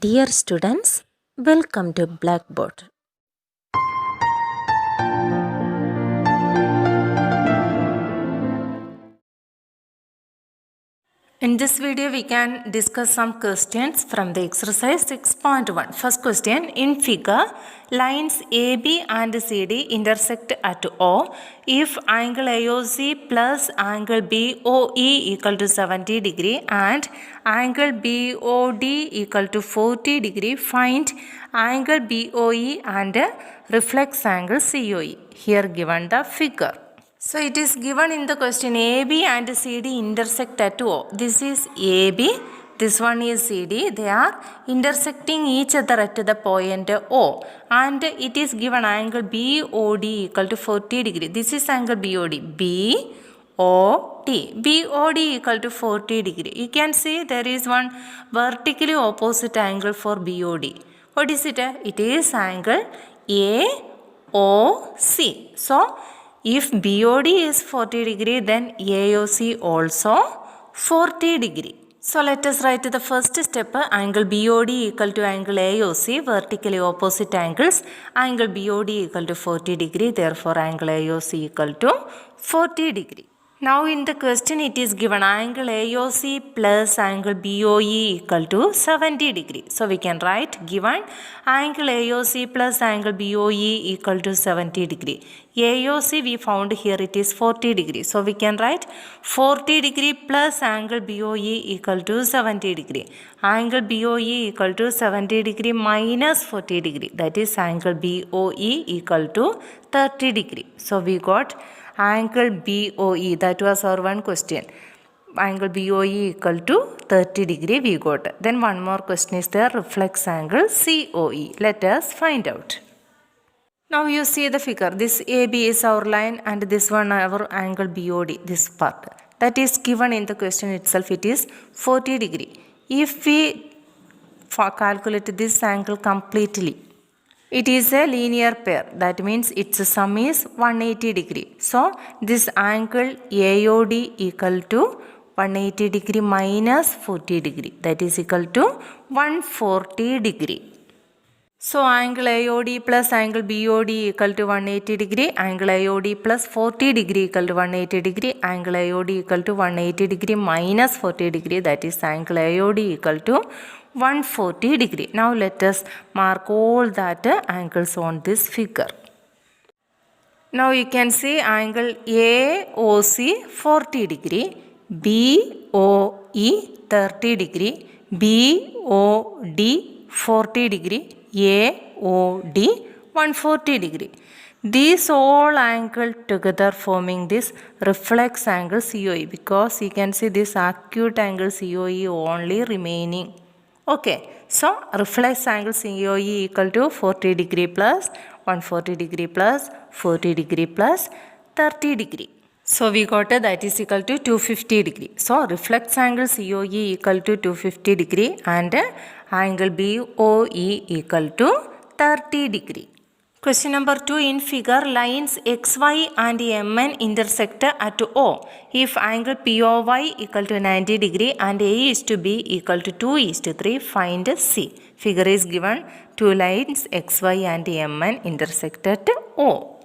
Dear students, welcome to Blackboard. In this video, we can discuss some questions from the exercise 6.1. First question, in figure, lines AB and CD intersect at O if angle AOC plus angle BOE equal to 70 degree and angle BOD equal to 40 degree. Find angle BOE and reflex angle COE. Here given the figure. So it is given in the question AB and CD intersect at O. This is AB, this one is CD. They are intersecting each other at the point O. And it is given angle BOD equal to 40 degree. This is angle BOD. BOD equal to 40 degree. You can see there is one vertically opposite angle for BOD. What is it? It is angle AOC. So if BOD is 40 degree, then AOC also 40 degree. So let us write the first step, angle BOD equal to angle AOC, vertically opposite angles. Angle BOD equal to 40 degree, therefore angle AOC equal to 40 degree. Now in the question it is given angle AOC plus angle BOE equal to 70 degree. So we can write given angle AOC plus angle BOE equal to 70 degree. AOC we found here it is 40 degree. So we can write 40 degree plus angle BOE equal to 70 degree. Angle BOE equal to 70 degree minus 40 degree. That is angle BOE equal to 30 degree. So we got angle BOE, that was our one question. Angle BOE equal to 30 degree we got. Then one more question is there, reflex angle COE. Let us find out. Now you see the figure. This AB is our line and this one our angle BOD, this part. That is given in the question itself. It is 40 degree. If we calculate this angle completely, it is a linear pair. That means its sum is 180 degree. So this angle AOD equal to 180 degree minus 40 degree. That is equal to 140 degree. So angle AOD plus angle BOD equal to 180 degree. Angle AOD plus 40 degree equal to 180 degree. Angle AOD equal to 180 degree minus 40 degree. That is angle AOD equal to 140 degree. Now let us mark all that angles on this figure. Now you can see angle AOC 40 degree, BOE 30 degree, BOD 40 degree, AOD 140 degree. These all angles together forming this reflex angle COE, because you can see this acute angle COE only remaining. Okay, so reflex angle COE equal to 40 degree plus 140 degree plus 40 degree plus 30 degree. So we got that is equal to 250 degree. So reflex angle COE equal to 250 degree and angle BOE equal to 30 degree. Question number 2, in figure lines XY and MN intersect at O. If angle POY equal to 90 degree and A is to B equal to 2:3, find C. Figure is given, two lines XY and MN intersect at O.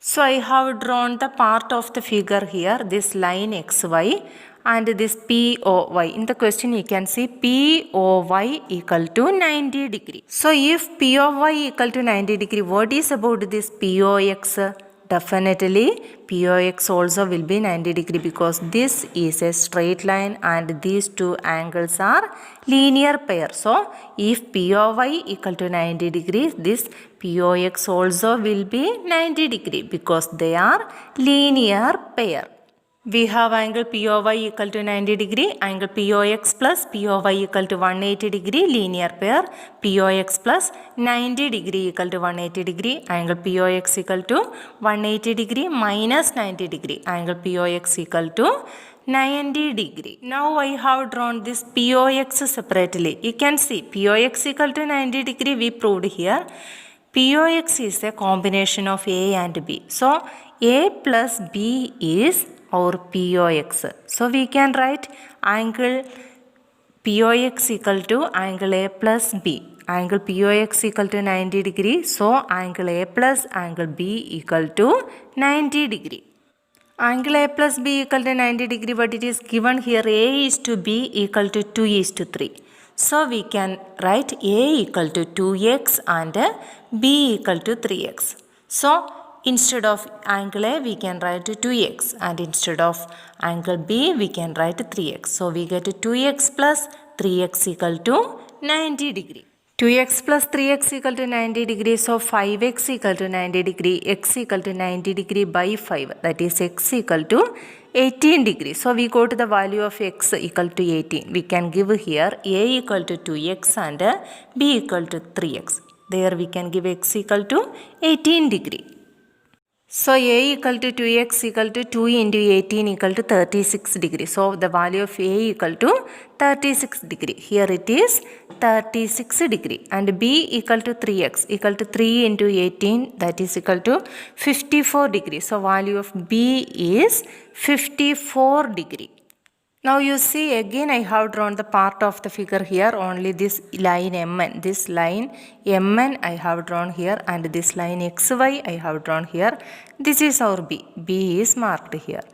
So I have drawn the part of the figure here, this line XY and this POY. In the question you can see POY equal to 90 degree. So if POY equal to 90 degree, what is about this POX? Definitely POX also will be 90 degree, because this is a straight line and these two angles are linear pair. So if POY equal to 90 degrees, this POX also will be 90 degree, because they are linear pair. We have angle POY equal to 90 degree, angle POX plus POY equal to 180 degree, linear pair. POX plus 90 degree equal to 180 degree, angle POX equal to 180 degree minus 90 degree, angle POX equal to 90 degree. Now I have drawn this POX separately. You can see POX equal to 90 degree we proved here. POX is a combination of A and B. So A plus B is our POX. So we can write angle POX equal to angle A plus B. Angle POX equal to 90 degree. So angle A plus angle B equal to 90 degree. Angle A plus B equal to 90 degree, but it is given here A is to B equal to 2 is to 3. So we can write A equal to 2x and B equal to 3x. So instead of angle A we can write 2x, and instead of angle B we can write 3x. So we get 2x plus 3x equal to 90 degree. 2x plus 3x equal to 90 degree. So 5x equal to 90 degree. X equal to 90 degree by 5. That is x equal to 18 degree. So we go to the value of x equal to 18. We can give here A equal to 2x and B equal to 3x. There we can give x equal to 18 degree. So A equal to 2x equal to 2 into 18 equal to 36 degree. So the value of A equal to 36 degree. Here it is 36 degree. And B equal to 3x equal to 3 into 18, that is equal to 54 degree. So value of B is 54 degree. Now you see again I have drawn the part of the figure here, only this line MN. This line MN I have drawn here, and this line XY I have drawn here. This is our B. B is marked here.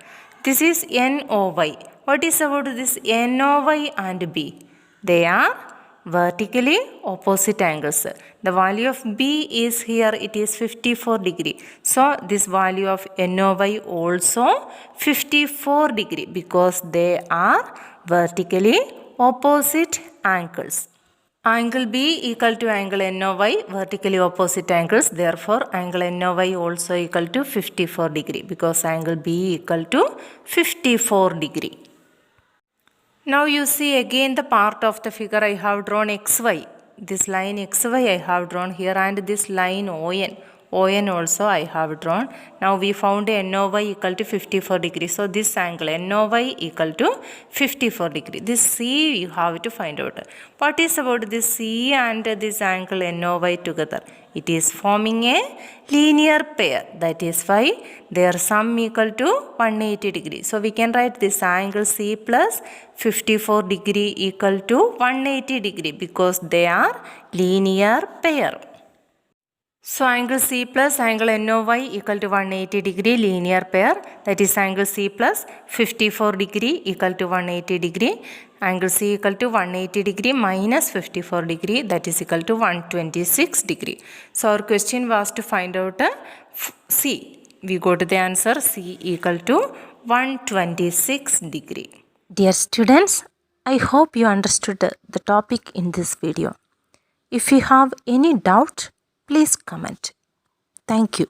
This is NOY. What is about this NOY and B? They are vertically opposite angles. The value of B is here, it is 54 degree. So this value of NOY also 54 degree, because they are vertically opposite angles. Angle B equal to angle NOY, vertically opposite angles. Therefore angle NOY also equal to 54 degree, because angle B equal to 54 degree. Now you see again the part of the figure I have drawn XY. This line XY I have drawn here, and this line ON. ON also I have drawn. Now we found NOY equal to 54 degree. So this angle NOY equal to 54 degree. This C you have to find out. What is about this C and this angle NOY together? It is forming a linear pair. That is why their sum equal to 180 degree. So we can write this angle C plus 54 degree equal to 180 degree, because they are linear pair. So angle C plus angle NOY equal to 180 degree, linear pair. That is angle C plus 54 degree equal to 180 degree. Angle C equal to 180 degree minus 54 degree, that is equal to 126 degree. So our question was to find out C. We go to the answer C equal to 126 degree. Dear students, I hope you understood the topic in this video. If you have any doubt, please comment. Thank you.